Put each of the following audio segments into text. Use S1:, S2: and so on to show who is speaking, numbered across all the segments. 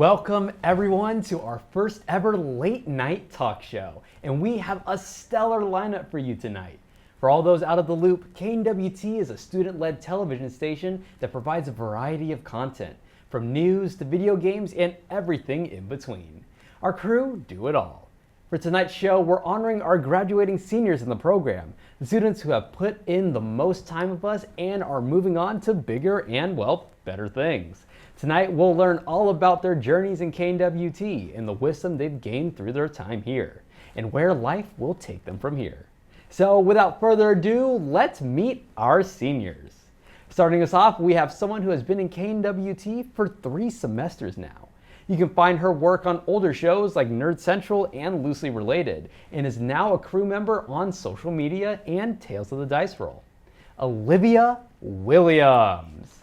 S1: Welcome everyone to our first ever late night talk show, and we have a stellar lineup for you tonight. For all those out of the loop, KNWT is a student-led television station that provides a variety of content, from news to video games and everything in between. Our crew do it all. For tonight's show, we're honoring our graduating seniors in the program, the students who have put in the most time with us and are moving on to bigger and, well, better things. Tonight, we'll learn all about their journeys in KNWT and the wisdom they've gained through their time here, and where life will take them from here. So without further ado, let's meet our seniors. Starting us off, we have someone who has been in KNWT for 3 semesters now. You can find her work on older shows like Nerd Central and Loosely Related, and is now a crew member on social media and Tales of the Dice Roll. Olivia Williams.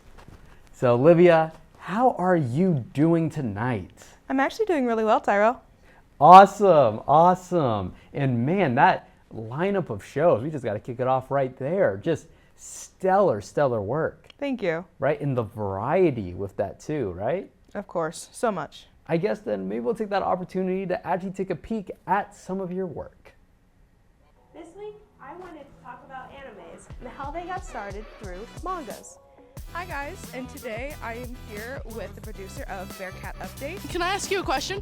S1: So Olivia, how are you doing tonight?
S2: I'm actually doing really well, Tyrell.
S1: Awesome. And man, that lineup of shows, we just got to kick it off right there. Just stellar work.
S2: Thank you.
S1: Right? And the variety with that too, right?
S2: Of course, so much.
S1: I guess then maybe we'll take that opportunity to actually take a peek at some of your work.
S3: This week, I wanted to talk about animes and how they got started through mangas.
S2: Hi guys, and today I am here with the producer of Bearcat Update.
S4: Can I ask you a question?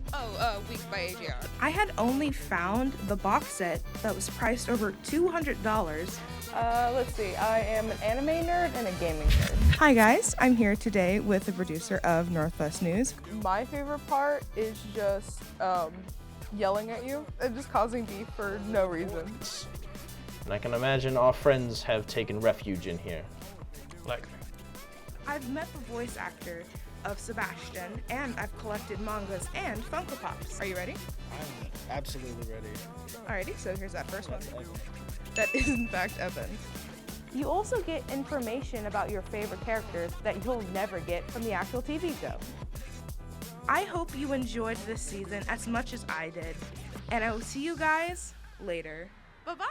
S2: Week by AJR. I had only found the box set that was priced over $200. Let's see, I am an anime nerd and a gaming nerd. Hi guys, I'm here today with the producer of Northwest News. My favorite part is just yelling at you and just causing beef for no reason.
S5: And I can imagine our friends have taken refuge in here.
S4: Like,
S2: I've met the voice actor of Sebastian, and I've collected mangas and Funko Pops. Are you ready?
S6: I'm absolutely ready.
S2: Alrighty, so here's that first one. That is in fact Evan.
S3: You also get information about your favorite characters that you'll never get from the actual TV show.
S2: I hope you enjoyed this season as much as I did, and I will see you guys later. Bye-bye!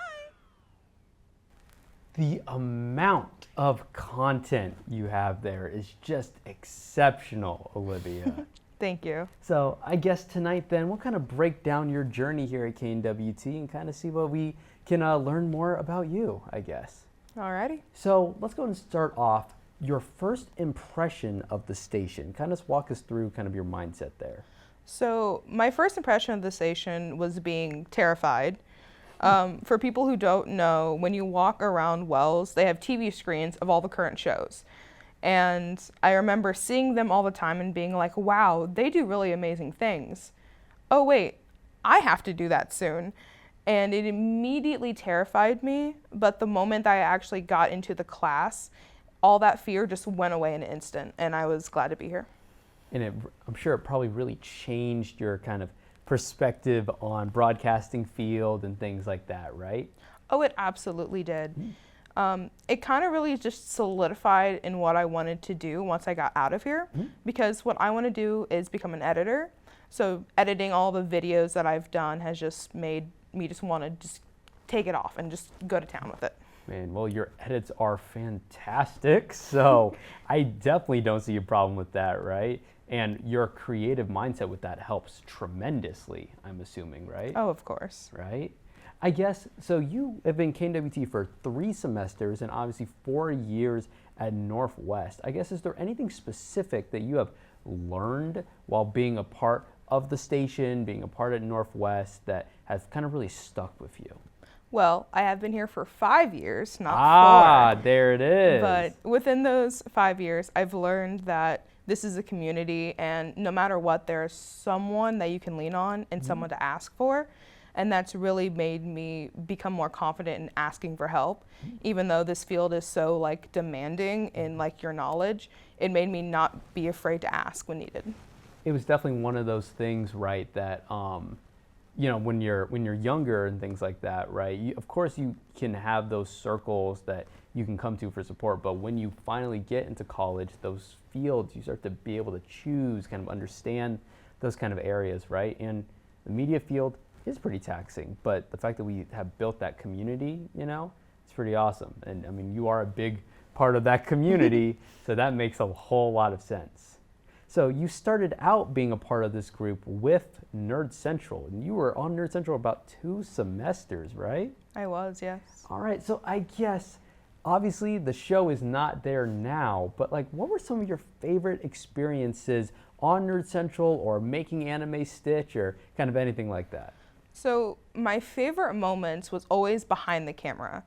S1: The amount of content you have there is just exceptional, Olivia.
S2: Thank you.
S1: So I guess tonight then we'll kind of break down your journey here at KNWT and kind of see what we can learn more about you, I guess.
S2: Alrighty.
S1: So let's go and start off your first impression of the station. Kind of walk us through kind of your mindset there.
S2: So my first impression of the station was being terrified. For people who don't know, when you walk around Wells, they have TV screens of all the current shows. And I remember seeing them all the time and being like, wow, they do really amazing things. Oh wait, I have to do that soon. And it immediately terrified me, but the moment that I actually got into the class, all that fear just went away in an instant, and I was glad to be here.
S1: And I'm sure it probably really changed your kind of perspective on broadcasting field and things like that, right?
S2: Oh, it absolutely did. It kind of really just solidified in what I wanted to do once I got out of here, because what I want to do is become an editor. So editing all the videos that I've done has just made me just want to just take it off and just go to town with it.
S1: Man, well, your edits are fantastic, so I definitely don't see a problem with that, right? And your creative mindset with that helps tremendously, I'm assuming, right?
S2: Oh, of course.
S1: Right? I guess, so you have been KNWT for 3 semesters and obviously 4 years at Northwest. I guess, is there anything specific that you have learned while being a part of the station, being a part at Northwest, that has kind of really stuck with you?
S2: Well, I have been here for 5 years, not 4.
S1: Ah, there it is.
S2: But within those 5 years, I've learned that this is a community, and no matter what, there's someone that you can lean on and someone to ask for. And that's really made me become more confident in asking for help. Even though this field is so like demanding in like your knowledge, it made me not be afraid to ask when needed.
S1: It was definitely one of those things, right, that you know, when you're younger and things like that, right, of course you can have those circles that you can come to for support, but when you finally get into college, those fields, you start to be able to choose, kind of understand those kind of areas, right? And the media field is pretty taxing, but the fact that we have built that community, you know, it's pretty awesome. And I mean, you are a big part of that community, so that makes a whole lot of sense. So you started out being a part of this group with Nerd Central, and you were on Nerd Central about 2 semesters, right?
S2: I was, yes.
S1: All right, so I guess obviously the show is not there now, but like what were some of your favorite experiences on Nerd Central or making Anime Stitch or kind of anything like that?
S2: So my favorite moments was always behind the camera.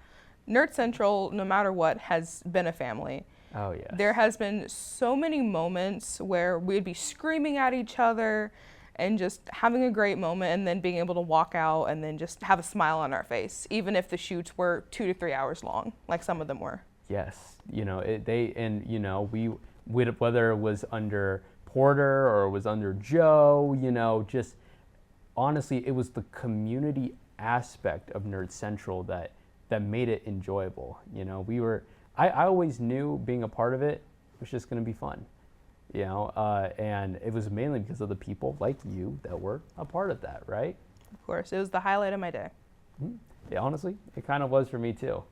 S2: Nerd Central, no matter what, has been a family.
S1: Oh, yes.
S2: There has been so many moments where we'd be screaming at each other and just having a great moment and then being able to walk out and then just have a smile on our face, even if the shoots were 2 to 3 hours long, like some of them were.
S1: Yes, you know, whether it was under Porter or it was under Joe, you know, just honestly, it was the community aspect of Nerd Central that made it enjoyable. You know, I always knew being a part of it was just going to be fun, you know, and it was mainly because of the people like you that were a part of that, right?
S2: Of course, it was the highlight of my day.
S1: Yeah, honestly, it kind of was for me too.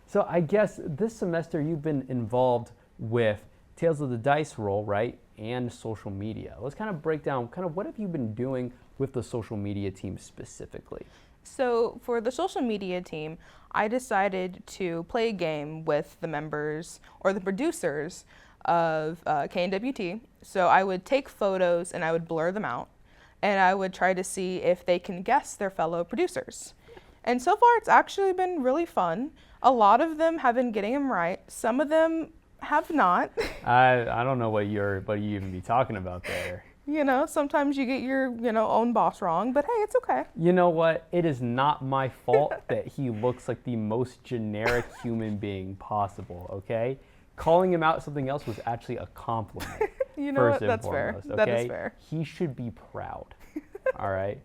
S1: So I guess this semester you've been involved with Tales of the Dice Roll, right, and social media. Let's kind of break down kind of what have you been doing with the social media team specifically?
S2: So for the social media team, I decided to play a game with the members or the producers of KNWT. So I would take photos and I would blur them out, and I would try to see if they can guess their fellow producers. And so far, it's actually been really fun. A lot of them have been getting them right. Some of them have not.
S1: I don't know what you even be talking about there.
S2: You know, sometimes you get your, own boss wrong, but hey, it's okay.
S1: You know what? It is not my fault that he looks like the most generic human being possible, okay? Calling him out something else was actually a compliment.
S2: You know
S1: first
S2: what?
S1: and
S2: That's
S1: foremost,
S2: fair.
S1: okay?
S2: That is fair.
S1: He should be proud, all right?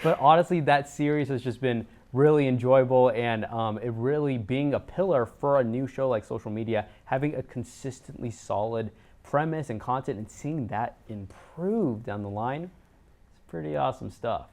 S1: But honestly, that series has just been really enjoyable, and it really being a pillar for a new show like social media, having a consistently solid premise and content and seeing that improve down the line, it's pretty awesome stuff.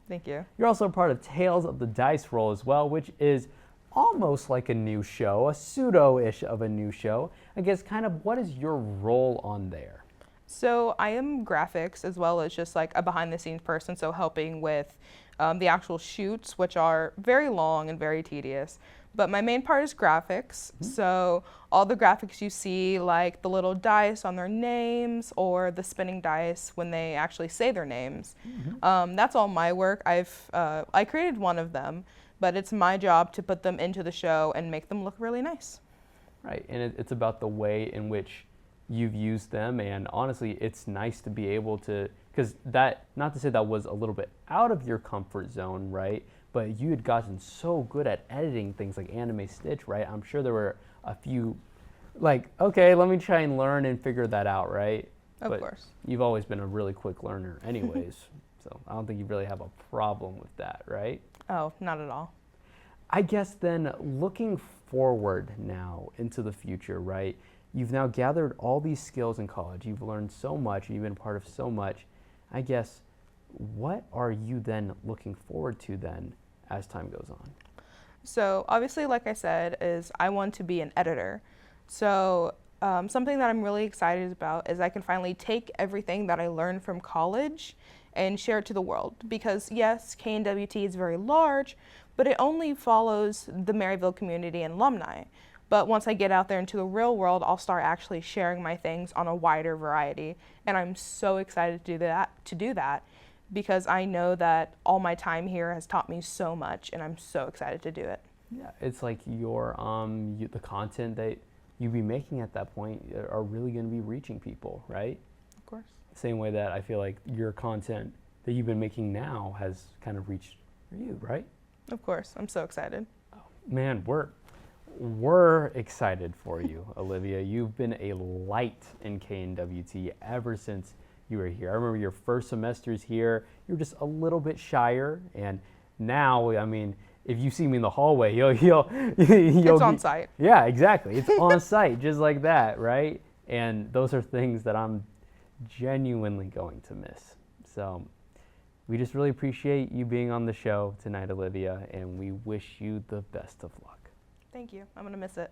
S2: Thank you.
S1: You're also a part of Tales of the Dice Roll as well, which is almost like a new show, a pseudo-ish of a new show. I guess kind of what is your role on there?
S2: So I am graphics as well as just like a behind the scenes person, so helping with the actual shoots, which are very long and very tedious. But my main part is graphics. So all the graphics you see, like the little dice on their names or the spinning dice when they actually say their names, that's all my work. I created one of them, but it's my job to put them into the show and make them look really nice.
S1: Right, and it's about the way in which you've used them, and honestly, it's nice to be able to, because that, not to say that was a little bit out of your comfort zone, right? But you had gotten so good at editing things like Anime Stitch, right? I'm sure there were a few, like, okay, let me try and learn and figure that out, right?
S2: Of course.
S1: You've always been a really quick learner anyways, so I don't think you really have a problem with that, right?
S2: Oh, not at all.
S1: I guess then looking forward now into the future, right? You've now gathered all these skills in college. You've learned so much. You've been part of so much. I guess, what are you then looking forward to then as time goes on?
S2: So obviously, like I said, is I want to be an editor. So something that I'm really excited about is I can finally take everything that I learned from college and share it to the world. Because yes, KNWT is very large, but it only follows the Maryville community and alumni. But once I get out there into the real world, I'll start actually sharing my things on a wider variety. And I'm so excited to do that because I know that all my time here has taught me so much, and I'm so excited to do it.
S1: Yeah, it's like your the content that you be making at that point are really going to be reaching people, right?
S2: Of course.
S1: Same way that I feel like your content that you've been making now has kind of reached you, right?
S2: Of course. I'm so excited.
S1: Oh, man, we're excited for you, Olivia. You've been a light in KNWT ever since you were here. I remember your first semesters here, you were just a little bit shyer, and now, I mean, if you see me in the hallway, you'll
S2: It's on site.
S1: Yeah, exactly. It's on site, just like that, right? And those are things that I'm genuinely going to miss. So we just really appreciate you being on the show tonight, Olivia, and we wish you the best of luck.
S2: Thank you. I'm going to miss it.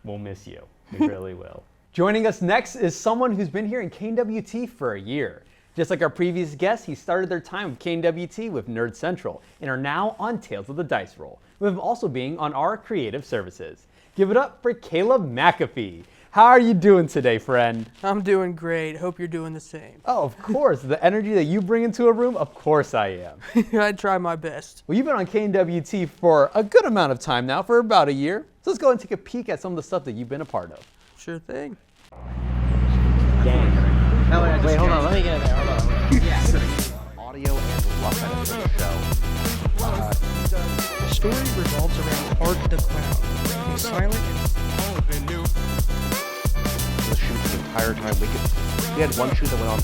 S1: We'll miss you. We really will. Joining us next is someone who's been here in KNWT for a year. Just like our previous guests, he started their time with KNWT with Nerd Central and are now on Tales of the Dice Roll, with him also being on our creative services. Give it up for Caleb McAfee. How are you doing today, friend?
S7: I'm doing great. Hope you're doing the same.
S1: Oh, of course. The energy that you bring into a room, of course I am.
S7: I try my best.
S1: Well, you've been on KNWT for a good amount of time now, for about a year. So let's go and take a peek at some of the stuff that you've been a part of.
S7: Sure thing.
S5: Wait, hold on. Let me get in there. Hold on.
S8: Audio and rough edit for the show.
S7: The story revolves around Art the Clown, a silent
S8: The shoot the entire time. We had one shoot that went on.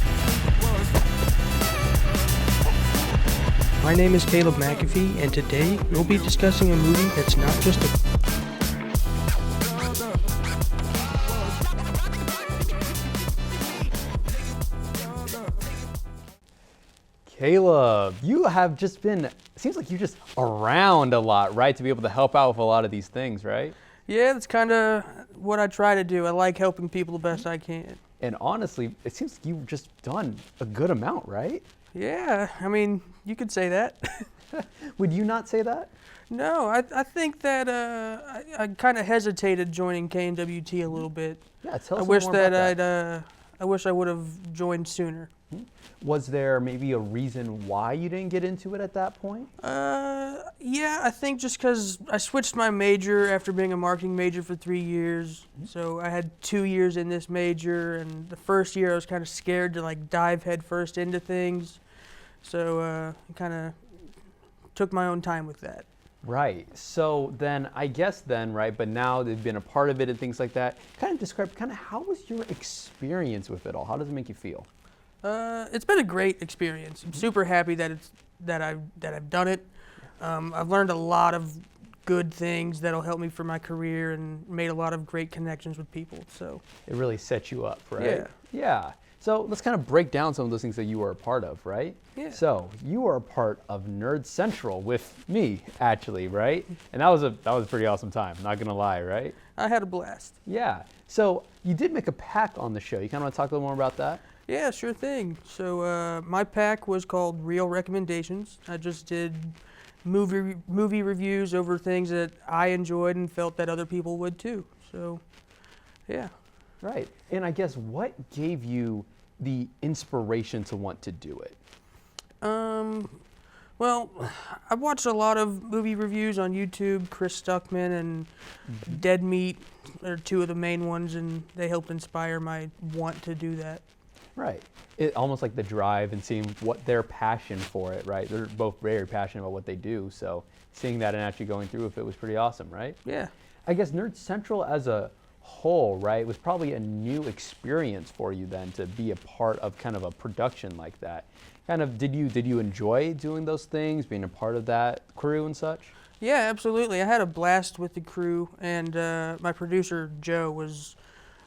S7: My name is Caleb McAfee, and today we'll be discussing a movie that's not just a...
S1: Caleb, you have just been, seems like you're just around a lot, right? To be able to help out with a lot of these things, right?
S7: Yeah, that's kind of what I try to do. I like helping people the best I can.
S1: And honestly, it seems like you've just done a good amount, right?
S7: Yeah, I mean, you could say that.
S1: Would you not say that?
S7: No, I think that I kind of hesitated joining KNWT a little bit.
S1: Yeah, tell us
S7: I
S1: a
S7: wish
S1: little more
S7: that
S1: about
S7: I wish I would have joined sooner.
S1: Was there maybe a reason why you didn't get into it at that point?
S7: Yeah, I think just because I switched my major after being a marketing major for 3 years. So I had 2 years in this major, and the first year I was kind of scared to like dive headfirst into things. So I kind of took my own time with that.
S1: Right. So then, I guess then, right, but now they've been a part of it and things like that. Kind of describe, how was your experience with it all? How does it make you feel?
S7: It's been a great experience. I'm super happy that I've done it. I've learned a lot of good things that'll help me for my career and made a lot of great connections with people. So
S1: It really set you up, right?
S7: Yeah.
S1: Yeah. So let's kind of break down some of those things that you were a part of, right?
S7: Yeah.
S1: So you were a part of Nerd Central with me, actually, right? And that was a pretty awesome time. Not gonna lie, right?
S7: I had a blast.
S1: Yeah. So you did make a pack on the show. You kind of want to talk a little more about that?
S7: Yeah, sure thing. So my pack was called Real Recommendations. I just did movie reviews over things that I enjoyed and felt that other people would too. So, yeah.
S1: Right. And I guess what gave you the inspiration to want to do it?
S7: Well, I've watched a lot of movie reviews on YouTube. Chris Stuckman and Dead Meat are two of the main ones, and they helped inspire my want to do that.
S1: Right. It almost like the drive and seeing what their passion for it, right? They're both very passionate about what they do, so seeing that and actually going through with it was pretty awesome, right?
S7: Yeah.
S1: I guess Nerd Central as a whole, right, was probably a new experience for you then to be a part of kind of a production like that. Kind of, did you enjoy doing those things, being a part of that crew and such?
S7: Yeah, absolutely. I had a blast with the crew, and my producer, Joe, was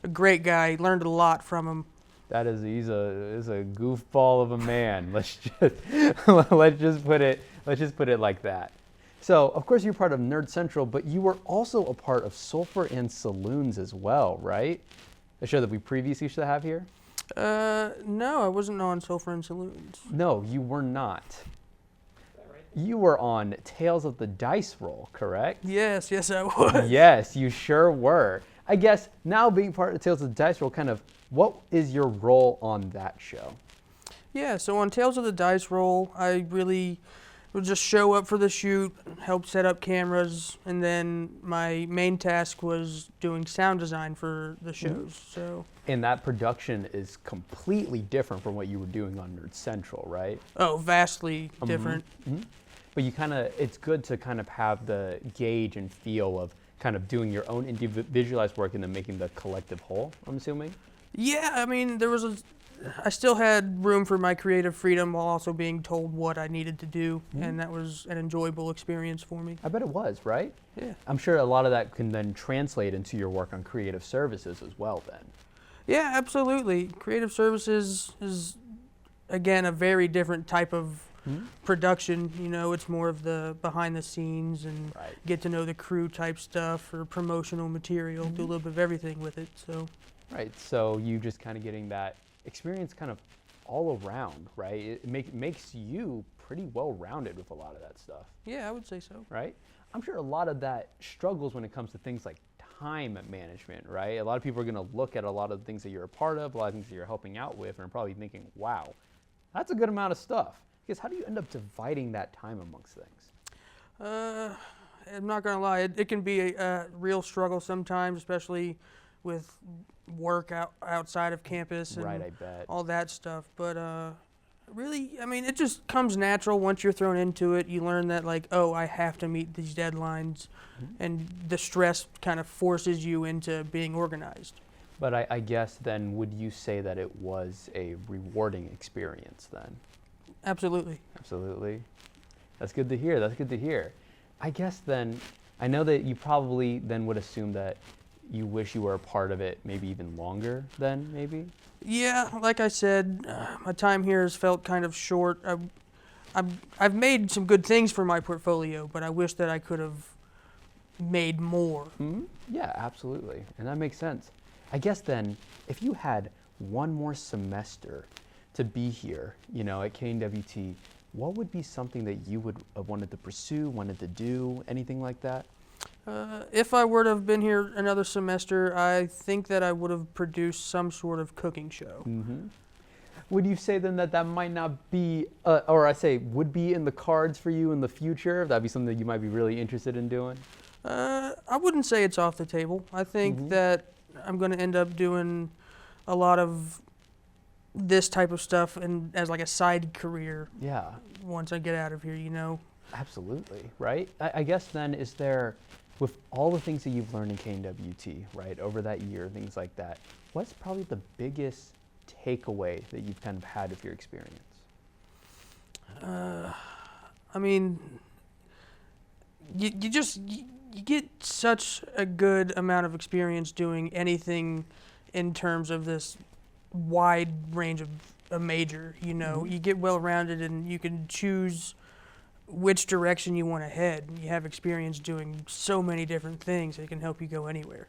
S7: a great guy. Learned a lot from him.
S1: That is, he's a goofball of a man. Let's just put it like that. So, of course, you're part of Nerd Central, but you were also a part of Sulphur and Saloons as well, right? The show that we previously used to have here?
S7: No, I wasn't on Sulphur and Saloons.
S1: No, you were not. You were on Tales of the Dice Roll, correct?
S7: Yes, I was.
S1: Yes, you sure were. I guess now being part of Tales of the Dice Roll, kind of, what is your role on that show?
S7: Yeah, so on Tales of the Dice Roll, I really would just show up for the shoot, help set up cameras, and then my main task was doing sound design for the shows. So.
S1: And that production is completely different from what you were doing on Nerd Central, right?
S7: Oh, vastly different.
S1: But you it's good to kind of have the gauge and feel of kind of doing your own individualized work and then making the collective whole, I'm assuming?
S7: Yeah, I mean, I still had room for my creative freedom while also being told what I needed to do, and that was an enjoyable experience for me.
S1: I bet it was, right?
S7: Yeah.
S1: I'm sure a lot of that can then translate into your work on creative services as well then.
S7: Yeah, absolutely. Creative services is, again, a very different type of production. You know, it's more of the behind the scenes and get to know the crew type stuff or promotional material, do a little bit of everything with it. So.
S1: Right, so you just kind of getting that experience kind of all around, right? It makes you pretty well-rounded with a lot of that stuff,
S7: Yeah, I would say so.
S1: right? I'm sure a lot of that struggles when it comes to things like time management, right? A lot of people are gonna look at a lot of the things that you're a part of, a lot of things that you're helping out with, and are probably thinking, wow, that's a good amount of stuff. Because how do you end up dividing that time amongst things?
S7: I'm not gonna lie, it can be a real struggle sometimes, especially with work outside of campus and
S1: Right, I bet.
S7: all that stuff. But really, I mean, it just comes natural once you're thrown into it. You learn that, like, oh, I have to meet these deadlines, and the stress kind of forces you into being organized.
S1: But I guess then, would you say that it was a rewarding experience then?
S7: Absolutely.
S1: Absolutely. That's good to hear. That's good to hear. I guess then, I know that you probably then would assume that you wish you were a part of it maybe even longer then, maybe?
S7: Yeah, like I said, my time here has felt kind of short. I've made some good things for my portfolio, but I wish that I could have made more.
S1: Yeah, absolutely. And that makes sense. I guess then, if you had one more semester to be here, you know, at KNWT, what would be something that you would have wanted to pursue, wanted to do, anything like that?
S7: If I were to have been here another semester, I think that I would have produced some sort of cooking show.
S1: Would you say then that that might not be, or I say, would be in the cards for you in the future? That'd be something that you might be really interested in doing?
S7: I wouldn't say it's off the table. I think that I'm going to end up doing a lot of this type of stuff and as like a side career
S1: Yeah,
S7: once I get out of here, you know.
S1: absolutely, right? I guess then, is there, with all the things that you've learned in KNWT, right, over that year, things like that, what's probably the biggest takeaway that you've kind of had with your experience?
S7: I mean, you get such a good amount of experience doing anything in terms of this wide range of a major, you know. You get well-rounded and you can choose which direction you want to head. You have experience doing so many different things that can help you go anywhere.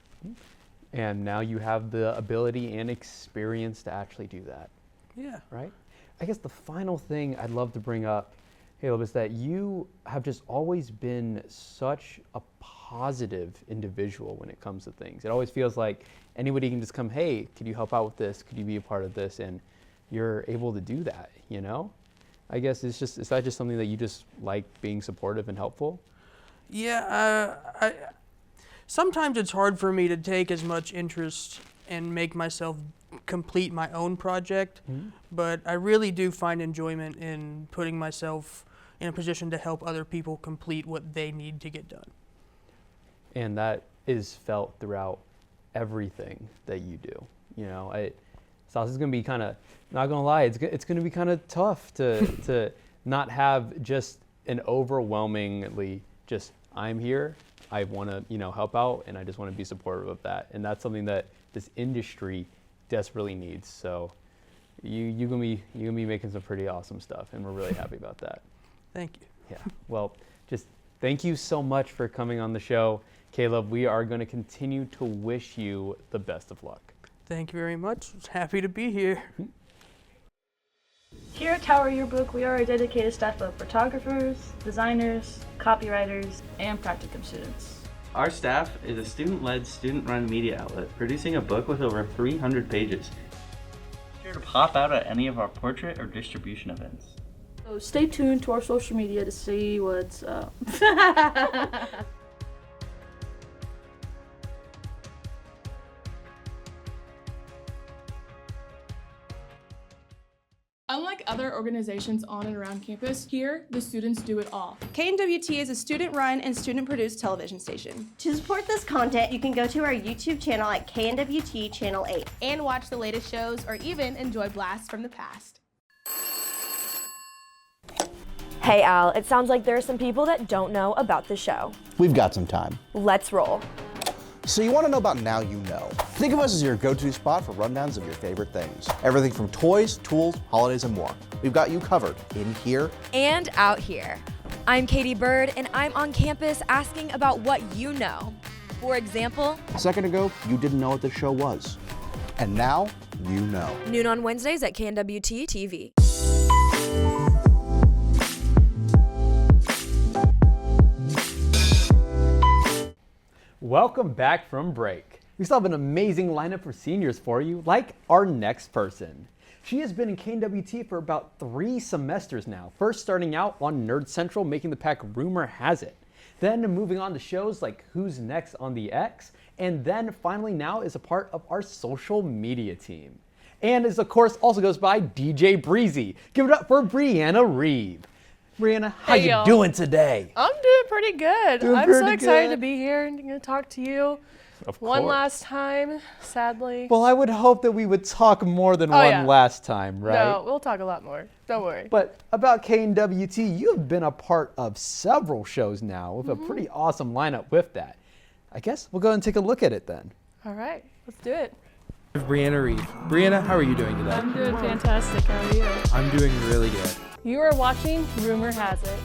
S1: And now you have the ability and experience to actually do that,
S7: Yeah.
S1: right? I guess the final thing I'd love to bring up, Caleb, is that you have just always been such a positive individual when it comes to things. It always feels like anybody can just come, hey, could you help out with this? Could you be a part of this? And you're able to do that, you know? I guess is that just something that you just like, being supportive and helpful?
S7: Yeah, sometimes it's hard for me to take as much interest and make myself complete my own project, but I really do find enjoyment in putting myself in a position to help other people complete what they need to get done.
S1: And that is felt throughout everything that you do. You know, so this is gonna be kind of, not gonna lie, it's gonna be kind of tough to not have just an overwhelmingly just, I'm here, I want to, you know, help out, and I just want to be supportive of that. And that's something that this industry desperately needs. So you're gonna be making some pretty awesome stuff, and we're really happy about that.
S7: Thank you.
S1: Yeah. Well, just thank you so much for coming on the show, Caleb. We are going to continue to wish you the best of luck.
S7: Thank you very much. I was happy to be here.
S9: Here at Tower Yearbook, we are a dedicated staff of photographers, designers, copywriters, and practicum students.
S10: Our staff is a student-led, student-run media outlet, producing a book with over 300 pages. Be sure to pop out at any of our portrait or distribution events.
S9: So stay tuned to our social media to see what's up.
S4: Unlike other organizations on and around campus, here, the students do it all.
S11: KNWT is a student-run and student-produced television station.
S12: To support this content, you can go to our YouTube channel at KNWT Channel 8.
S3: And watch the latest shows or even enjoy blasts from the past.
S13: Hey Al, it sounds like there are some people that don't know about the show.
S14: We've got some time.
S13: Let's roll.
S14: So you want to know about Now You Know. Think of us as your go-to spot for rundowns of your favorite things. Everything from toys, tools, holidays, and more. We've got you covered in here
S13: and out here. I'm Katie Bird, and I'm on campus asking about what you know. For example,
S14: a second ago, you didn't know what this show was. And now you know.
S13: Noon on Wednesdays at KNWT TV.
S1: Welcome back from break. We still have an amazing lineup for seniors for you, like our next person. She has been in KNWT for about 3 semesters now, first starting out on Nerd Central, making the pack Rumor Has It. Then moving on to shows like Who's Next on the X, and then finally now is a part of our social media team. And is of course also goes by DJ Breezy. Give it up for Brianna Reeve. Brianna, how
S15: Hey,
S1: you
S15: y'all.
S1: doing today?
S15: I'm doing pretty good.
S1: Doing
S15: I'm so
S1: pretty
S15: excited
S1: good.
S15: to be here and to talk to you
S1: Of
S15: one
S1: course.
S15: last time, sadly.
S1: Well, I would hope that we would talk more than
S15: Oh,
S1: one
S15: yeah.
S1: last time, right?
S15: No, we'll talk a lot more. Don't worry.
S1: But about KNWT, you have been a part of several shows now with
S15: Mm-hmm.
S1: a pretty awesome lineup with that. I guess we'll go ahead and take a look at it then.
S15: All right, let's do it.
S16: Brianna Reeve. Brianna, how are you doing today?
S15: I'm doing fantastic. How are you?
S16: I'm doing really good.
S15: You are watching Rumor Has It.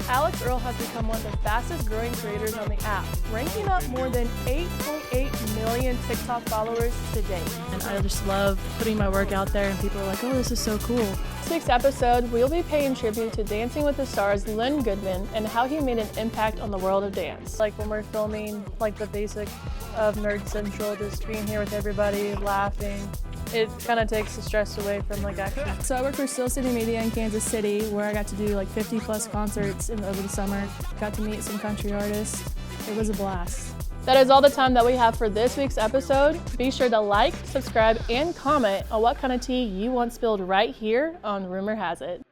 S15: Alex Earl has become one of the fastest growing creators on the app, ranking up more than 8.8 million TikTok followers to date.
S17: And I just love putting my work out there and people are like, oh, this is so cool.
S15: This week's episode, we'll be paying tribute to Dancing with the Stars' Lynn Goodman and how he made an impact on the world of dance. Like when we're filming like the basic of Nerd Central, just being here with everybody, laughing. It kind of takes the stress away from like actually.
S4: So I work for Still City Media in Kansas City, where I got to do like 50 plus concerts over the summer. Got to meet some country artists. It was a blast.
S15: That is all the time that we have for this week's episode. Be sure to like, subscribe, and comment on what kind of tea you want spilled right here on Rumor Has It.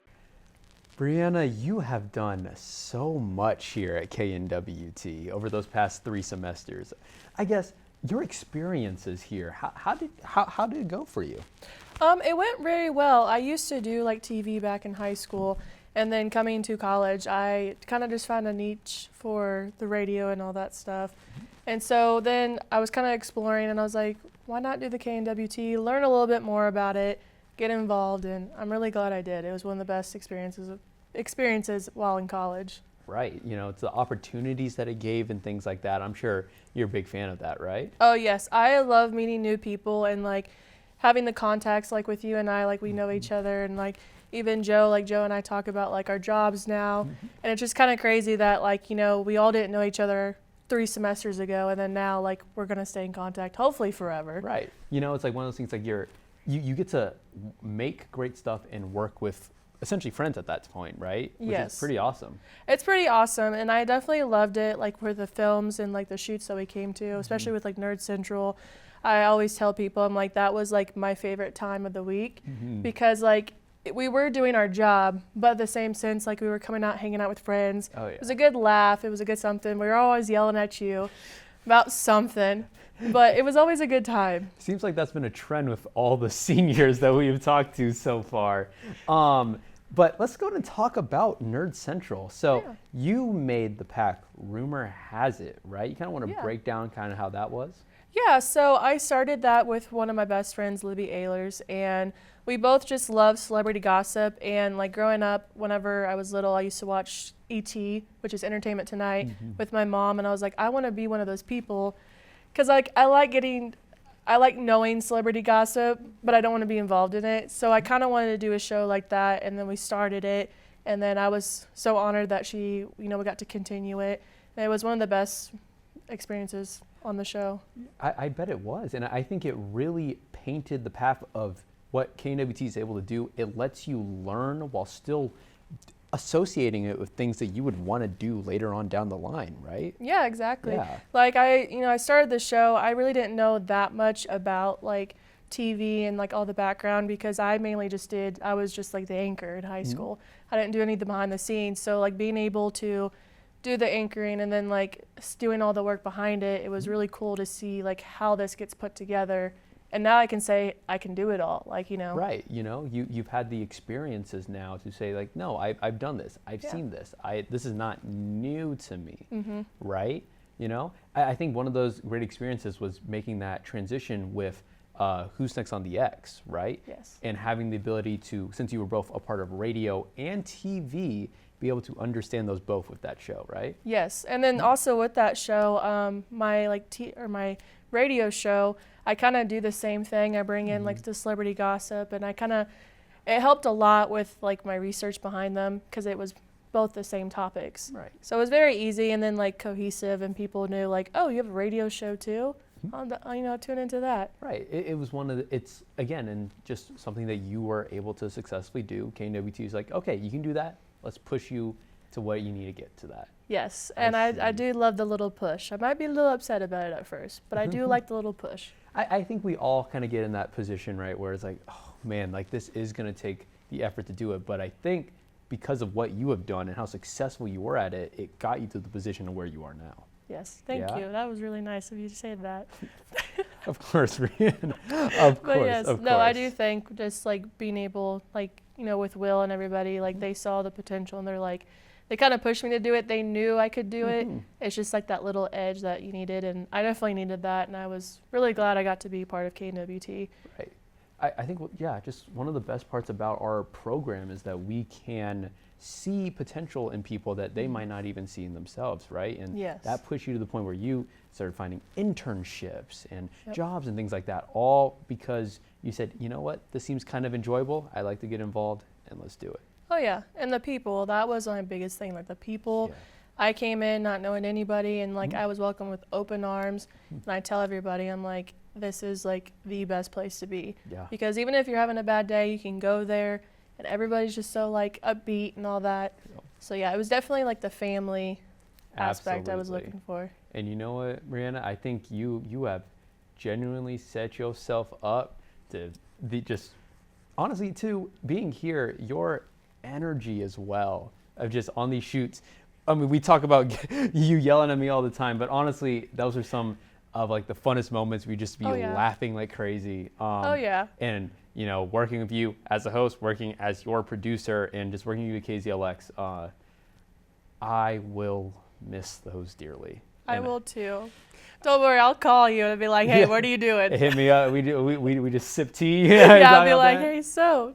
S1: Brianna, you have done so much here at KNWT over those past 3 semesters. I guess your experiences here, how did it go for you?
S15: It went very well. I used to do like TV back in high school, and then coming to college, I kind of just found a niche for the radio and all that stuff. And so then I was kind of exploring, and I was like, why not do the KNWT, learn a little bit more about it, get involved, and I'm really glad I did. It was one of the best experiences while in college.
S1: Right, you know, it's the opportunities that it gave and things like that. I'm sure you're a big fan of that, right?
S15: Oh yes, I love meeting new people and like having the contacts like with you and I, like we know each other, and like even Joe and I talk about like our jobs now, and it's just kind of crazy that like, you know, we all didn't know each other 3 semesters ago, and then now like we're gonna stay in contact hopefully forever.
S1: Right, you know, it's like one of those things like you get to make great stuff and work with essentially friends at that point, right? Which
S15: Yes.
S1: is pretty awesome.
S15: It's pretty awesome, and I definitely loved it, like for the films and like the shoots that we came to, especially with like Nerd Central. I always tell people, I'm like, that was like my favorite time of the week, because like we were doing our job, but at the same sense, like we were coming out, hanging out with friends.
S1: Oh, yeah.
S15: It was a good laugh. It was a good something. We were always yelling at you about something, but it was always a good time.
S1: Seems like that's been a trend with all the seniors that we've talked to so far. But let's go and talk about Nerd Central. So you made the pack Rumor Has It, right? You kind of want to break down kind of how that was?
S15: Yeah, so I started that with one of my best friends, Libby Ehlers, and we both just love celebrity gossip. And like growing up, whenever I was little, I used to watch ET, which is Entertainment Tonight, with my mom, and I was like, I want to be one of those people, because like I like knowing celebrity gossip, but I don't want to be involved in it. So I kind of wanted to do a show like that, and then we started it, and then I was so honored that we got to continue it. And it was one of the best experiences on the show.
S1: I bet it was, and I think it really painted the path of what KNWT is able to do. It lets you learn while still associating it with things that you would want to do later on down the line, right?
S15: Yeah, exactly.
S1: Yeah.
S15: Like I started the show, I really didn't know that much about like TV and like all the background, because I mainly I was just like the anchor in high school. I didn't do any of the behind the scenes. So like being able to do the anchoring and then like doing all the work behind it, it was really cool to see like how this gets put together. And now I can say I can do it all, like, you know.
S1: Right, you know, you've had the experiences now to say like, no, I've done this, I've seen this, this is not new to me, right? You know, I think one of those great experiences was making that transition with Who's Next on the X, right?
S15: Yes.
S1: And having the ability to, since you were both a part of radio and TV, be able to understand those both with that show, right?
S15: Yes, and then also with that show, my my radio show, I kind of do the same thing. I bring in like the celebrity gossip, and it helped a lot with like my research behind them because it was both the same topics.
S1: Right.
S15: So it was very easy and then like cohesive, and people knew like, oh, you have a radio show too? I'll tune into that.
S1: Right. It was one of the, it's again, and just something that you were able to successfully do. KNWT is like, okay, you can do that. Let's push you to what you need to get to that.
S15: Yes, and I do love the little push. I might be a little upset about it at first, but I do like the little push.
S1: I think we all kind of get in that position, right, where it's like, oh man, like this is going to take the effort to do it. But I think because of what you have done and how successful you were at it, it got you to the position of where you are now.
S15: Yes, thank you. That was really nice of you to say that.
S1: Of course, Rian. Of course,
S15: yes,
S1: of
S15: no,
S1: course.
S15: I do think just like being able, like, with Will and everybody, like they saw the potential and they're like, they kind of pushed me to do it. They knew I could do it. It's just like that little edge that you needed, and I definitely needed that, and I was really glad I got to be part of KNWT.
S1: Right. I think, just one of the best parts about our program is that we can see potential in people that they might not even see in themselves, right? And that pushed you to the point where you started finding internships and jobs and things like that, all because you said, you know what, this seems kind of enjoyable. I like to get involved, and let's do it.
S15: Oh yeah, and the people, that was my biggest thing, like the people. I came in not knowing anybody, and like I was welcomed with open arms, and I tell everybody, I'm like, this is like the best place to be. Because even if you're having a bad day, you can go there, and everybody's just so like upbeat and all that. So yeah, it was definitely like the family aspect I was looking for.
S1: And you know what, Brianna, I think you have genuinely set yourself up to just honestly too, being here, your energy as well of just on these shoots. I mean, we talk about you yelling at me all the time, but honestly, those are some of like the funnest moments. We just be laughing like crazy. And working with you as a host, working as your producer, and just working with you at KZLX, I will miss those dearly.
S15: I will too. Don't worry, I'll call you and be like, hey, what are you doing?
S1: Hit me up. We just sip tea.
S15: I'll be like, hey, so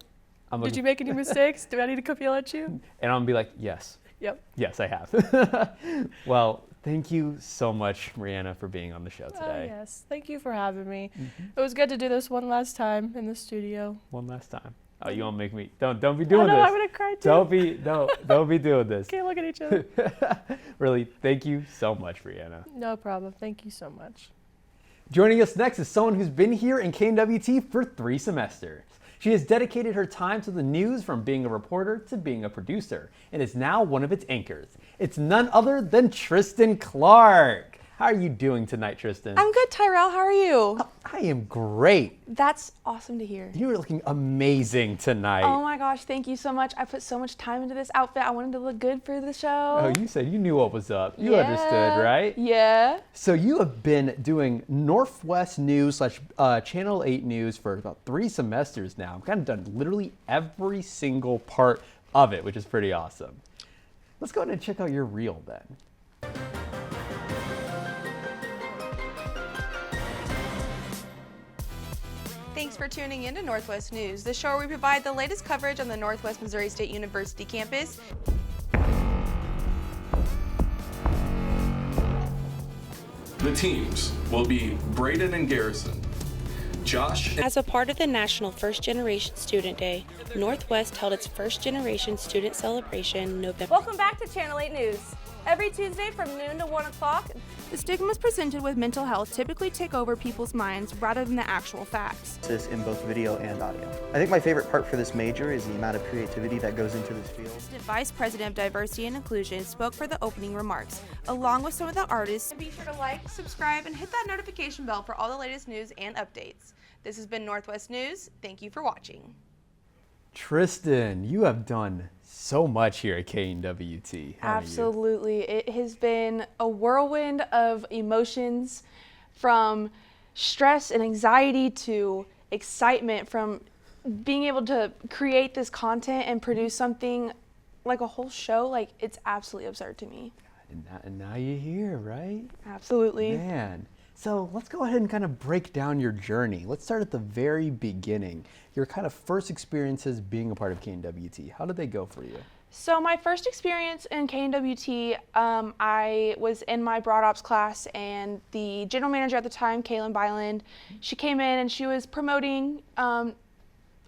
S15: did you make any mistakes? Do I need to come yell at you?
S1: And I'm gonna be like, yes.
S15: Yep.
S1: Yes, I have. Well, thank you so much, Brianna, for being on the show today.
S15: Oh, yes. Thank you for having me. It was good to do this one last time in the studio.
S1: One last time. Oh, you won't make me. Don't be doing this.
S15: I'm gonna cry too.
S1: Don't be doing this.
S15: Can't look at each other.
S1: Really, thank you so much, Brianna.
S15: No problem. Thank you so much.
S1: Joining us next is someone who's been here in KNWT for 3 semesters. She has dedicated her time to the news, from being a reporter to being a producer, and is now one of its anchors. It's none other than Tristan Clark. How are you doing tonight, Tristan?
S18: I'm good, Tyrell. How are you?
S1: I am great.
S18: That's awesome to hear.
S1: You're looking amazing tonight.
S18: Oh my gosh, thank you so much. I put so much time into this outfit. I wanted to look good for the show.
S1: Oh, you said you knew what was up. You understood, right?
S18: Yeah.
S1: So you have been doing Northwest News / Channel 8 News for about 3 semesters now. I've kind of done literally every single part of it, which is pretty awesome. Let's go ahead and check out your reel then.
S11: Thanks for tuning in to Northwest News, the show where we provide the latest coverage on the Northwest Missouri State University campus.
S19: The teams will be Braden and Garrison, Josh.
S20: As a part of the National First Generation Student Day, Northwest held its First Generation Student Celebration November.
S3: Welcome back to Channel 8 News. Every Tuesday from noon to 1 o'clock,
S11: the stigmas presented with mental health typically take over people's minds rather than the actual facts.
S14: This in both video and audio. I think my favorite part for this major is the amount of creativity that goes into this field.
S11: The Vice President of Diversity and Inclusion spoke for the opening remarks, along with some of the artists. And be sure to like, subscribe, and hit that notification bell for all the latest news and updates. This has been Northwest News. Thank you for watching.
S1: Tristan, you have done so much here at KNWT.
S18: Absolutely. It has been a whirlwind of emotions, from stress and anxiety to excitement, from being able to create this content and produce something like a whole show. Like, it's absolutely absurd to me.
S1: And now you're here, right?
S18: Absolutely.
S1: Man. So let's go ahead and kind of break down your journey. Let's start at the very beginning. Your kind of first experiences being a part of KNWT. How did they go for you?
S18: So my first experience in KNWT, I was in my broad ops class, and the general manager at the time, Kaylin Byland, she came in and she was promoting all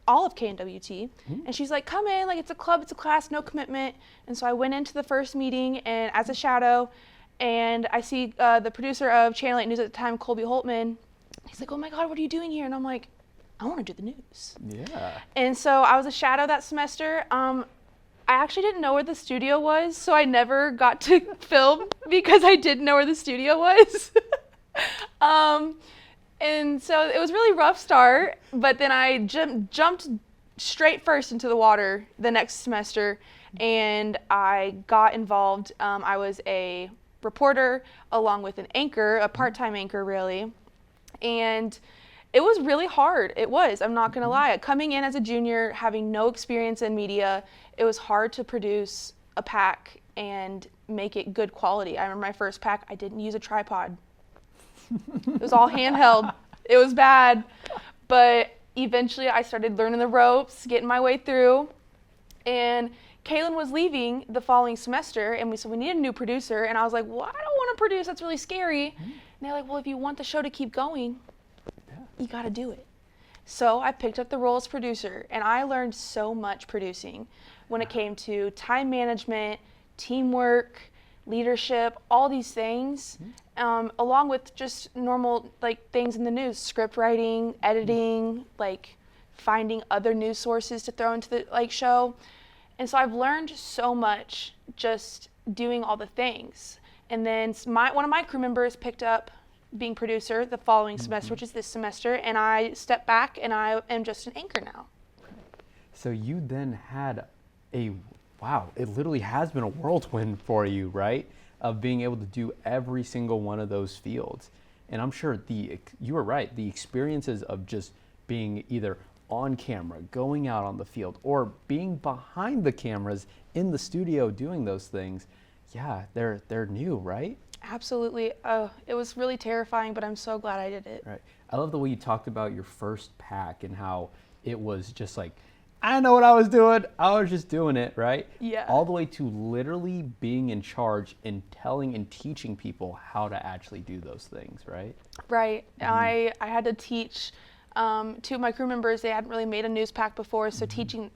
S18: of KNWT, and she's like, come in, like it's a club, it's a class, no commitment. And so I went into the first meeting and as a shadow, and I see the producer of Channel 8 News at the time, Colby Holtman. He's like, oh my God, what are you doing here? And I'm like, I want to do the news.
S1: Yeah.
S18: And so I was a shadow that semester. I actually didn't know where the studio was, so I never got to film because I didn't know where the studio was. And so it was really rough start, but then I jumped straight first into the water the next semester, and I got involved. I was a reporter along with an anchor, a part-time anchor really, and it was really hard. It was, I'm not gonna lie. Coming in as a junior, having no experience in media, it was hard to produce a pack and make it good quality. I remember my first pack, I didn't use a tripod. It was all handheld. It was bad. But eventually I started learning the ropes, getting my way through. And Kaylin was leaving the following semester, and we said we need a new producer. And I was like, well, I don't want to produce. That's really scary. And they're like, well, if you want the show to keep going, you got to do it. So I picked up the role as producer, and I learned so much producing when it came to time management, teamwork, leadership, all these things, along with just normal like things in the news, script writing, editing, like finding other news sources to throw into the show. And so I've learned so much just doing all the things. And then one of my crew members picked up being producer the following semester, which is this semester, and I stepped back and I am just an anchor now.
S1: So you then had wow, it literally has been a whirlwind for you, right? Of being able to do every single one of those fields. And I'm sure you were right, the experiences of just being either on camera, going out on the field, or being behind the cameras in the studio doing those things, yeah, they're new, right?
S18: Absolutely. It was really terrifying, but I'm so glad I did it.
S1: Right. I love the way you talked about your first pack and how it was just like, I didn't know what I was doing. I was just doing it, right?
S18: Yeah.
S1: All the way to literally being in charge and telling and teaching people how to actually do those things, right?
S18: Right. I had to teach two of my crew members. They hadn't really made a news pack before, so teaching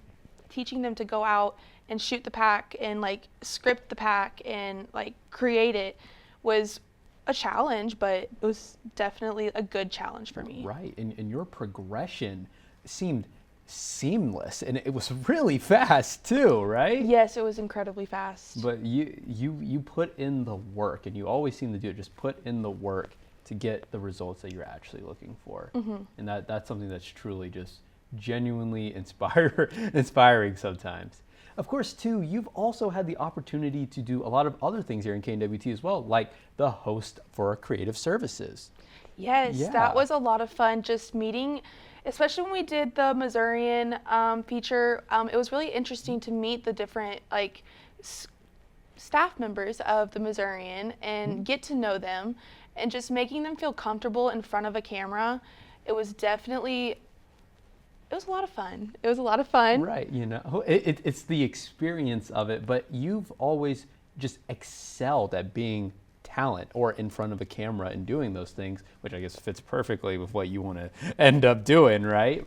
S18: them to go out and shoot the pack and like script the pack and like create it was a challenge, but it was definitely a good challenge for me.
S1: Right. And your progression seemed seamless, and it was really fast too, right?
S18: Yes, it was incredibly fast.
S1: But you put in the work, and you always seem to do it, just put in the work to get the results that you're actually looking for. And that's something that's truly just genuinely inspiring sometimes. Of course, too, you've also had the opportunity to do a lot of other things here in KNWT as well, like the host for Creative Services.
S18: Yes, that was a lot of fun, just meeting, especially when we did the Missourian feature. It was really interesting to meet the different like staff members of the Missourian and get to know them, and just making them feel comfortable in front of a camera. It was definitely, it was a lot of fun. It was a lot of fun.
S1: Right, you know, it's the experience of it, but you've always just excelled at being talent or in front of a camera and doing those things, which I guess fits perfectly with what you want to end up doing, right?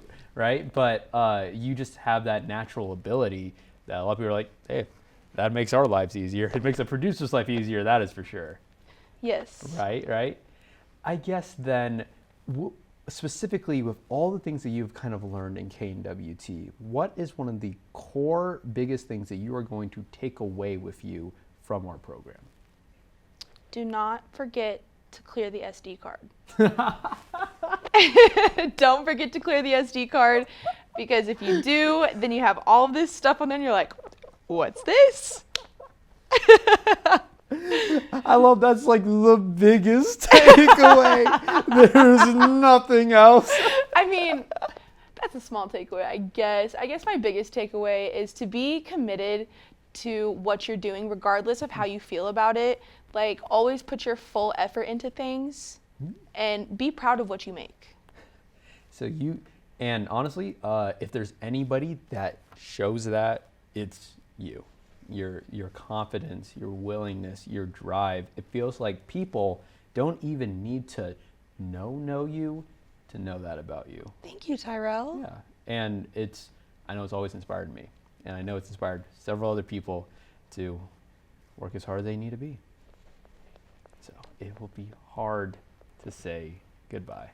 S1: But you just have that natural ability that a lot of people are like, hey, that makes our lives easier. It makes a producer's life easier, that is for sure.
S18: Yes.
S1: Right. I guess then, specifically with all the things that you've kind of learned in KNWT, what is one of the core biggest things that you are going to take away with you from our program?
S18: Do not forget to clear the SD card. Don't forget to clear the SD card, because if you do, then you have all of this stuff on there and you're like, what's this?
S1: I love that's like the biggest takeaway. There's nothing else.
S18: I mean, that's a small takeaway, I guess. I guess my biggest takeaway is to be committed to what you're doing, regardless of how you feel about it. Like, always put your full effort into things and be proud of what you make.
S1: So and honestly, if there's anybody that shows that, it's you. your confidence, your willingness, your drive. It feels like people don't even need to know you to know that about you.
S18: Thank you, Tyrell.
S1: Yeah, and I know it's always inspired me, and I know it's inspired several other people to work as hard as they need to be. So it will be hard to say goodbye.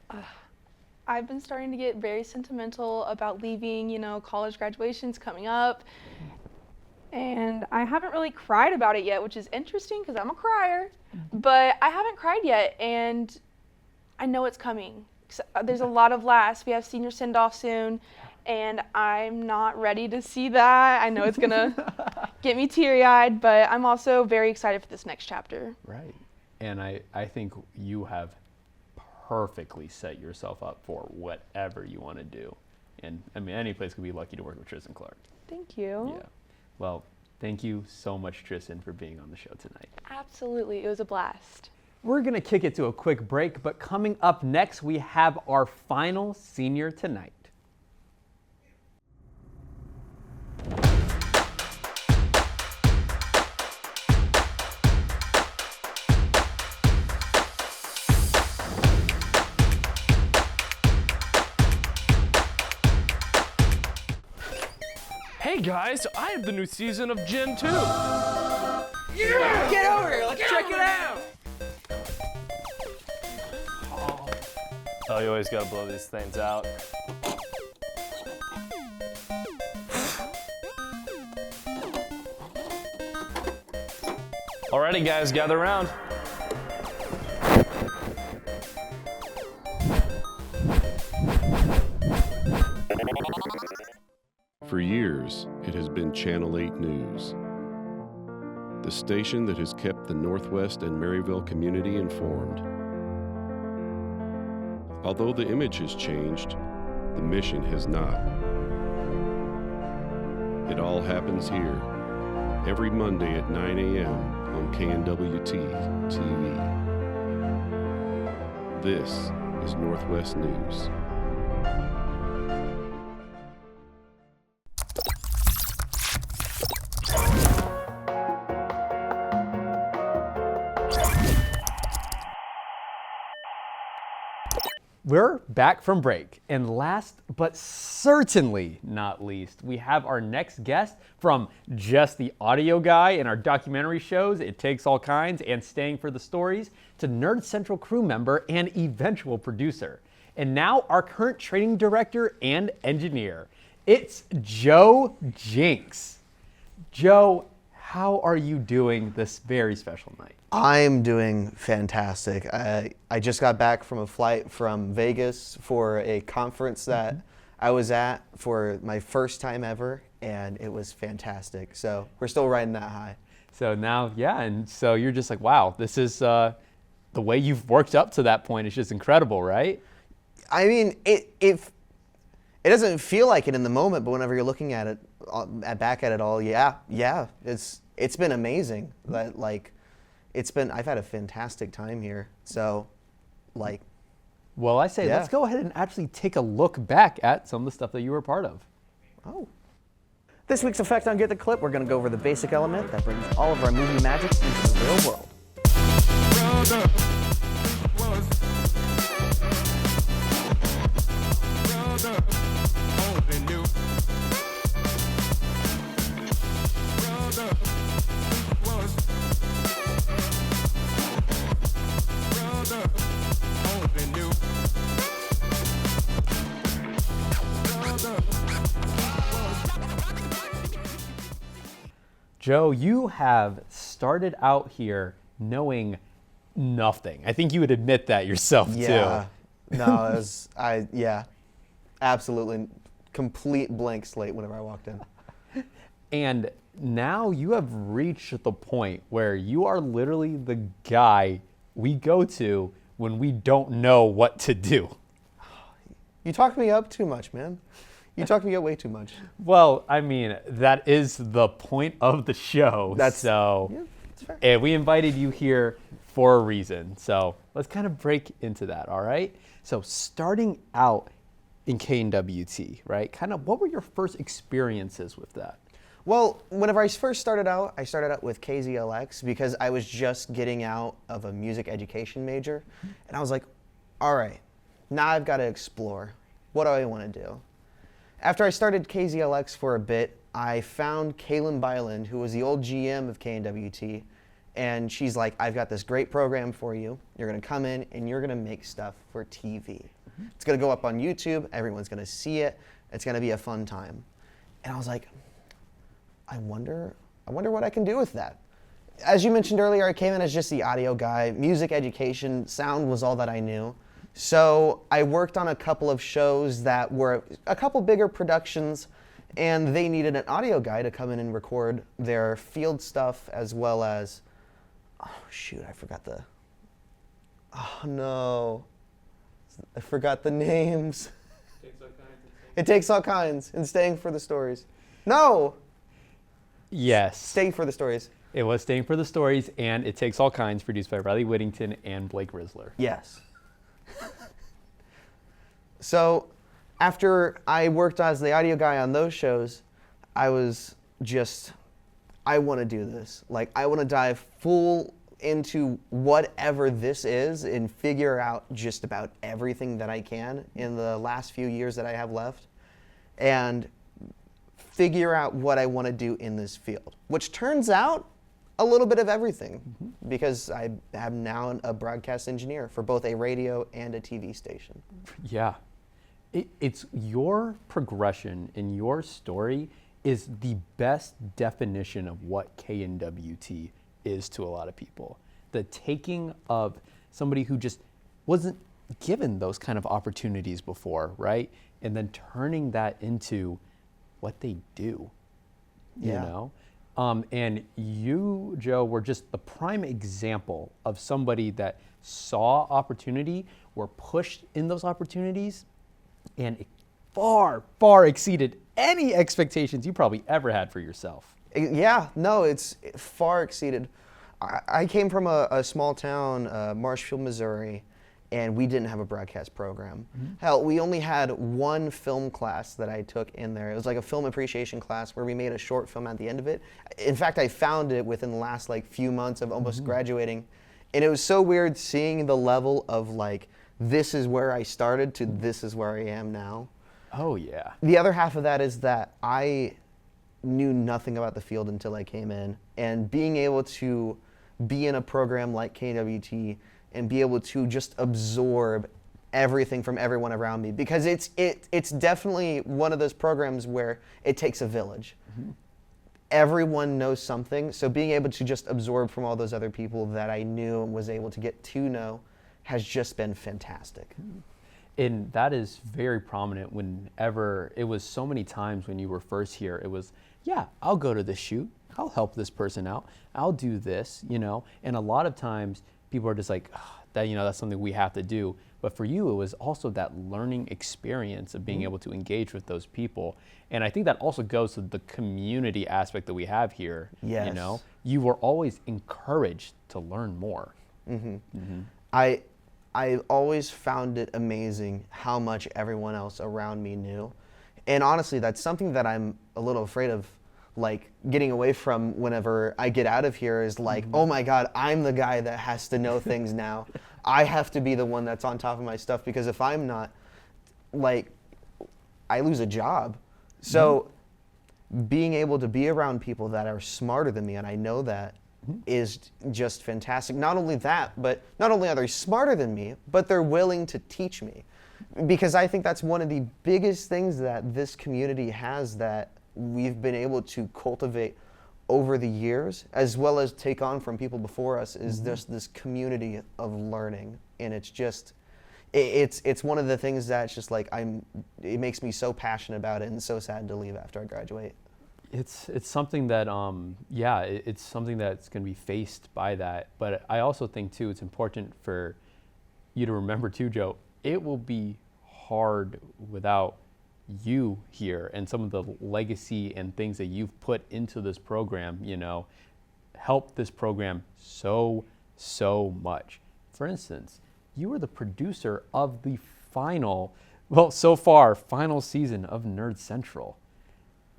S18: I've been starting to get very sentimental about leaving, college graduation's coming up. And I haven't really cried about it yet, which is interesting because I'm a crier. But I haven't cried yet, and I know it's coming. There's a lot of laughs. We have senior send-off soon, and I'm not ready to see that. I know it's going to get me teary-eyed, but I'm also very excited for this next chapter.
S1: Right. And I think you have perfectly set yourself up for whatever you want to do. And I mean, any place could be lucky to work with Tristan Clark.
S18: Thank you.
S1: Yeah. Well, thank you so much, Tristan, for being on the show tonight.
S18: Absolutely. It was a blast.
S1: We're going to kick it to a quick break, but coming up next, we have our final senior tonight.
S21: Hey guys, I have the new season of Gen 2.
S22: Yeah! Get over here, let's check it out!
S21: Oh, you always gotta blow these things out. Alrighty guys, gather around.
S23: For years, it has been Channel 8 News, the station that has kept the Northwest and Maryville community informed. Although the image has changed, the mission has not. It all happens here, every Monday at 9 a.m. on KNWT TV. This is Northwest News.
S1: We're back from break, and last but certainly not least, we have our next guest from just the audio guy in our documentary shows, It Takes All Kinds and Staying for the Stories, to Nerd Central crew member and eventual producer. And now our current training director and engineer. It's Joe Jinks. Joe, how are you doing this very special night?
S14: I'm doing fantastic. I just got back from a flight from Vegas for a conference that I was at for my first time ever, and it was fantastic. So we're still riding that high.
S1: So now, yeah, and so you're just like, wow, this is the way you've worked up to that point is just incredible, right?
S14: I mean, it doesn't feel like it in the moment, but whenever you're looking at it, back at it all, yeah, it's been amazing. I've had a fantastic time here. So,
S1: well, I say let's go ahead and actually take a look back at some of the stuff that you were a part of.
S14: Oh. This week's Effect on Get the Clip, we're going to go over the basic element that brings all of our movie magic into the real world.
S1: Joe, you have started out here knowing nothing. I think you would admit that yourself too.
S14: No, absolutely complete blank slate whenever I walked in.
S1: And now you have reached the point where you are literally the guy we go to when we don't know what to do.
S14: You talk me up too much, man. You talk me up way too much.
S1: Well, I mean, that is the point of the show. That's fair. And we invited you here for a reason. So let's kind of break into that, all right? So starting out in KNWT, right? Kind of what were your first experiences with that?
S14: Well, whenever I first started out, I started out with KZLX because I was just getting out of a music education major. And I was like, all right, now I've got to explore. What do I want to do? After I started KZLX for a bit, I found Kaylin Byland, who was the old GM of KNWT, and she's like, I've got this great program for you. You're going to come in and you're going to make stuff for TV. It's going to go up on YouTube. Everyone's going to see it. It's going to be a fun time. And I was like, I wonder what I can do with that. As you mentioned earlier, I came in as just the audio guy. Music education, sound was all that I knew. So I worked on a couple of shows that were a couple bigger productions, and they needed an audio guy to come in and record their field stuff as well as, oh shoot, I forgot the, oh no, I forgot the names. It takes all kinds and staying for the stories. No!
S1: Yes.
S14: Staying for the stories.
S1: It was Staying for the Stories, and It Takes All Kinds, produced by Riley Whittington and Blake Risler.
S14: Yes. So after I worked as the audio guy on those shows, I was just, I want to do this. Like, I want to dive full into whatever this is and figure out just about everything that I can in the last few years that I have left and figure out what I want to do in this field, which turns out a little bit of everything because I am now a broadcast engineer for both a radio and a TV station.
S1: Yeah. It's your progression in your story is the best definition of what KNWT is to a lot of people. The taking of somebody who just wasn't given those kind of opportunities before, right? And then turning that into what they do, you know? And you, Joe, were just the prime example of somebody that saw opportunity, were pushed in those opportunities, and it far, far exceeded any expectations you probably ever had for yourself.
S14: Yeah, no, it's far exceeded. I came from a small town, Marshfield, Missouri, and we didn't have a broadcast program. Hell, we only had one film class that I took in there. It was like a film appreciation class where we made a short film at the end of it. In fact, I found it within the last few months of almost graduating. And it was so weird seeing the level of this is where I started to this is where I am now.
S1: Oh yeah.
S14: The other half of that is that I knew nothing about the field until I came in, and being able to be in a program like KNWT and be able to just absorb everything from everyone around me, because it's definitely one of those programs where it takes a village. Everyone knows something, so being able to just absorb from all those other people that I knew and was able to get to know has just been fantastic.
S1: And that is very prominent whenever, it was so many times when you were first here, it was, yeah, I'll go to the shoot, I'll help this person out, I'll do this, you know? And a lot of times people are just like, oh, that, you know, that's something we have to do. But for you, it was also that learning experience of being able to engage with those people. And I think that also goes to the community aspect that we have here.
S14: Yes.
S1: You know, you were always encouraged to learn more.
S14: I always found it amazing how much everyone else around me knew. And honestly, that's something that I'm a little afraid of, getting away from whenever I get out of here is oh my God, I'm the guy that has to know things now. I have to be the one that's on top of my stuff, because if I'm not, I lose a job. So being able to be around people that are smarter than me, and I know that, is just fantastic. Not only that, but not only are they smarter than me, but they're willing to teach me. Because I think that's one of the biggest things that this community has that we've been able to cultivate over the years, as well as take on from people before us, is just this community of learning. And it's just, it's one of the things that's just it makes me so passionate about it and so sad to leave after I graduate.
S1: It's something that, it's something that's going to be faced by that. But I also think, too, it's important for you to remember, too, Joe, it will be hard without you here and some of the legacy and things that you've put into this program, you know, help this program so much. For instance, you were the producer of the final season of Nerd Central.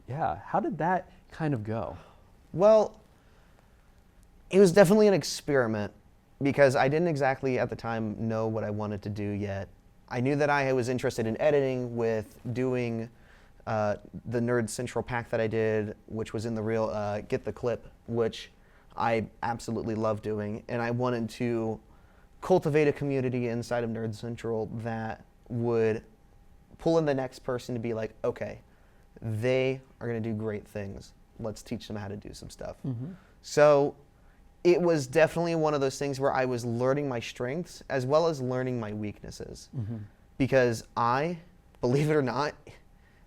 S1: Yeah, how did that kind of go?
S14: Well, it was definitely an experiment because I didn't exactly at the time know what I wanted to do yet. I knew that I was interested in editing with doing the Nerd Central pack that I did, which was in the real Get the Clip, which I absolutely love doing. And I wanted to cultivate a community inside of Nerd Central that would pull in the next person to be like, okay, they are going to do great things. Let's teach them how to do some stuff. So it was definitely one of those things where I was learning my strengths as well as learning my weaknesses. Because I, believe it or not,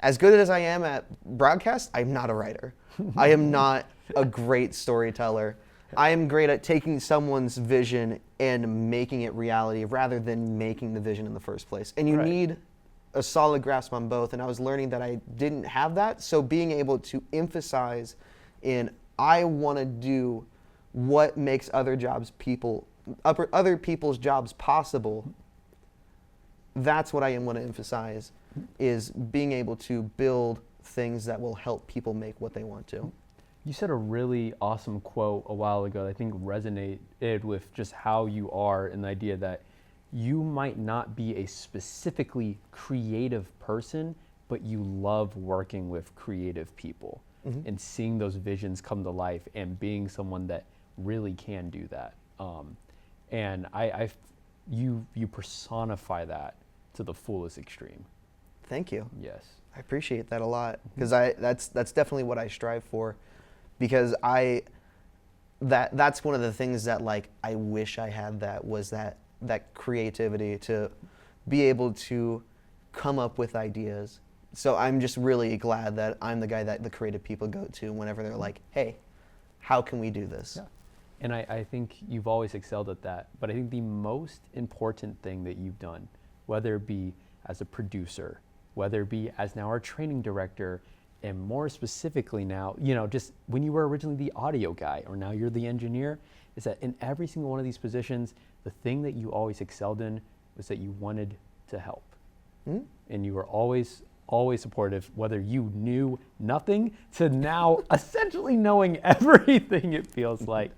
S14: as good as I am at broadcast, I'm not a writer. I am not a great storyteller. I am great at taking someone's vision and making it reality rather than making the vision in the first place. And you need a solid grasp on both, and I was learning that I didn't have that. So being able to emphasize in, I want to do what makes other people's jobs possible, that's what I want to emphasize, is being able to build things that will help people make what they want to.
S1: You said a really awesome quote a while ago that I think resonated with just how you are, and the idea that you might not be a specifically creative person, but you love working with creative people and seeing those visions come to life and being someone that really can do that. And you personify that to the fullest extreme.
S14: Thank you.
S1: Yes.
S14: I appreciate that a lot, because that's definitely what I strive for, because that's one of the things that like I wish I had, that creativity to be able to come up with ideas. So I'm just really glad that I'm the guy that the creative people go to whenever they're like, hey, how can we do this?
S1: Yeah. And I think you've always excelled at that. But I think the most important thing that you've done, whether it be as a producer, whether it be as now our training director, and more specifically now, just when you were originally the audio guy or now you're the engineer, is that in every single one of these positions, the thing that you always excelled in was that you wanted to help. And you were always supportive, whether you knew nothing to now essentially knowing everything, it feels like.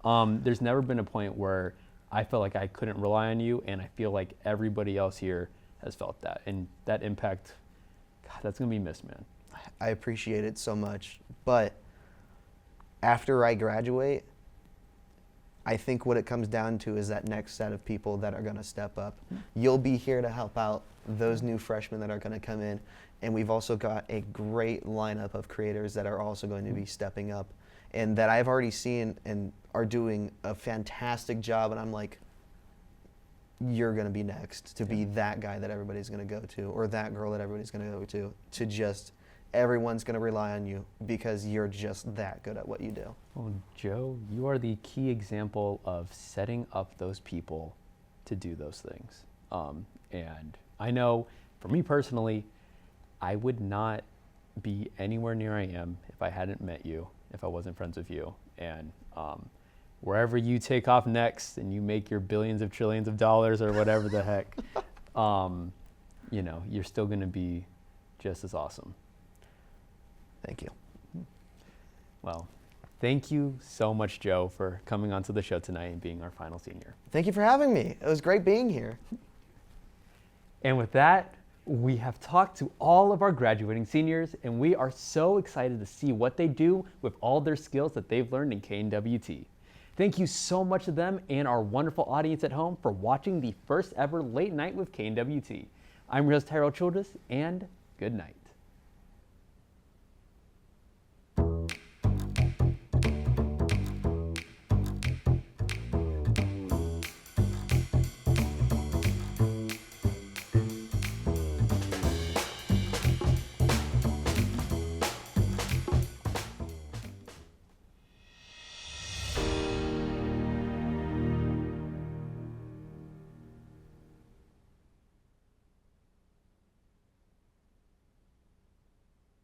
S1: There's never been a point where I felt like I couldn't rely on you, and I feel like everybody else here has felt that. And that impact, God, that's going to be missed, man.
S14: I appreciate it so much. But after I graduate, I think what it comes down to is that next set of people that are going to step up. You'll be here to help out those new freshmen that are going to come in. And we've also got a great lineup of creators that are also going to be stepping up and that I've already seen and are doing a fantastic job. And I'm like, you're going to be next to be that guy that everybody's going to go to, or that girl that everybody's going to go to just everyone's going to rely on you because you're just that good at what you do.
S1: Well, Joe, you are the key example of setting up those people to do those things. And I know for me personally, I would not be anywhere near I am if I hadn't met you, if I wasn't friends with you. And wherever you take off next and you make your billions of trillions of dollars or whatever the heck, you're still going to be just as awesome.
S14: Thank you.
S1: Well, thank you so much, Joe, for coming onto the show tonight and being our final senior.
S14: Thank you for having me. It was great being here.
S1: And with that, we have talked to all of our graduating seniors, and we are so excited to see what they do with all their skills that they've learned in KNWT. Thank you so much to them and our wonderful audience at home for watching the first ever Late Night with KNWT. I'm your host, Tyrell Childress, and good night.